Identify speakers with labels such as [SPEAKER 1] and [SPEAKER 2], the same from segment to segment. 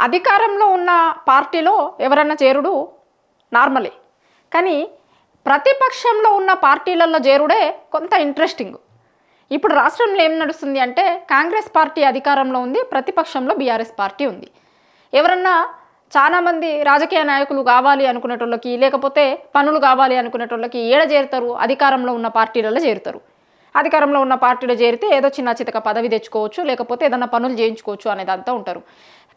[SPEAKER 1] అధికారంలో ఉన్న పార్టీలో ఎవరన్నా చేరుడు నార్మలే. కానీ ప్రతిపక్షంలో ఉన్న పార్టీలలో చేరుడే కొంత ఇంట్రెస్టింగ్. ఇప్పుడు రాష్ట్రంలో ఏం నడుస్తుంది అంటే కాంగ్రెస్ పార్టీ అధికారంలో ఉంది, ప్రతిపక్షంలో బీఆర్ఎస్ పార్టీ ఉంది. ఎవరన్నా చాలామంది రాజకీయ నాయకులు కావాలి అనుకునేటోళ్ళకి, లేకపోతే పనులు కావాలి అనుకునేటోళ్ళకి ఏడ చేరుతారు? అధికారంలో ఉన్న పార్టీలలో చేరుతారు. అధికారంలో ఉన్న పార్టీలో చేరితే ఏదో చిన్న చితక పదవి తెచ్చుకోవచ్చు, లేకపోతే ఏదన్నా పనులు చేయించుకోవచ్చు అనేదంతా ఉంటారు.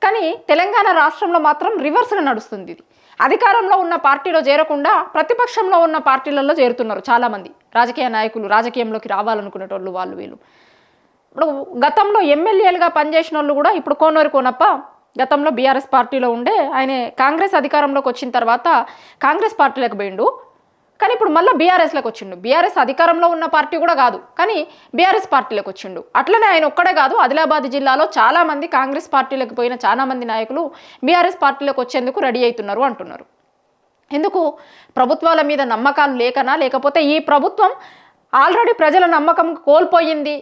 [SPEAKER 1] కానీ తెలంగాణ రాష్ట్రంలో మాత్రం రివర్స్గా నడుస్తుంది. ఇది అధికారంలో ఉన్న పార్టీలో చేరకుండా ప్రతిపక్షంలో ఉన్న పార్టీలలో చేరుతున్నారు చాలామంది రాజకీయ నాయకులు, రాజకీయంలోకి రావాలనుకునేటోళ్ళు వాళ్ళు వీళ్ళు. ఇప్పుడు గతంలో ఎమ్మెల్యేలుగా పనిచేసిన వాళ్ళు కూడా ఇప్పుడు కోనూరి కోనప్ప గతంలో బీఆర్ఎస్ పార్టీలో ఉండే ఆయన కాంగ్రెస్ అధికారంలోకి వచ్చిన తర్వాత కాంగ్రెస్ పార్టీలోకి పోయిండు. కానీ ఇప్పుడు మళ్ళీ బీఆర్ఎస్లోకి వచ్చిండు. బీఆర్ఎస్ అధికారంలో ఉన్న పార్టీ కూడా కాదు, కానీ బీఆర్ఎస్ పార్టీలోకి వచ్చిండు. అట్లనే ఆయన ఒక్కడే కాదు, ఆదిలాబాద్ జిల్లాలో చాలామంది కాంగ్రెస్ పార్టీలోకి పోయిన చాలామంది నాయకులు బీఆర్ఎస్ పార్టీలోకి వచ్చేందుకు రెడీ అవుతున్నారు అంటున్నారు. ఎందుకు? ప్రభుత్వాల మీద నమ్మకాలు లేకనా, లేకపోతే ఈ ప్రభుత్వం ఆల్రెడీ ప్రజల నమ్మకం కోల్పోయింది,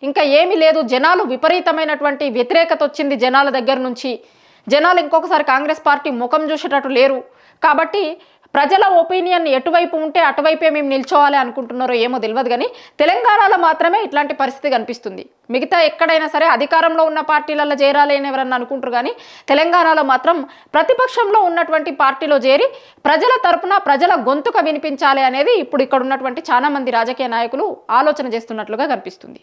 [SPEAKER 1] ఇంకా ఏమీ లేదు, జనాలు విపరీతమైనటువంటి వ్యతిరేకత వచ్చింది జనాల దగ్గర నుంచి, జనాలు ఇంకొకసారి కాంగ్రెస్ పార్టీ ముఖం చూసేటట్టు లేరు, కాబట్టి ప్రజల ఒపీనియన్ ఎటువైపు ఉంటే అటువైపే మేము నిల్చోవాలి అనుకుంటున్నారో ఏమో తెలియదు. కానీ తెలంగాణలో మాత్రమే ఇట్లాంటి పరిస్థితి కనిపిస్తుంది. మిగతా ఎక్కడైనా సరే అధికారంలో ఉన్న పార్టీలలో చేరాలి అని ఎవరన్నా అనుకుంటారు, కానీ తెలంగాణలో మాత్రం ప్రతిపక్షంలో ఉన్నటువంటి పార్టీలో చేరి ప్రజల తరపున ప్రజల గొంతుక వినిపించాలి అనేది ఇప్పుడు ఇక్కడ ఉన్నటువంటి చాలా మంది రాజకీయ నాయకులు ఆలోచన చేస్తున్నట్లుగా కనిపిస్తుంది.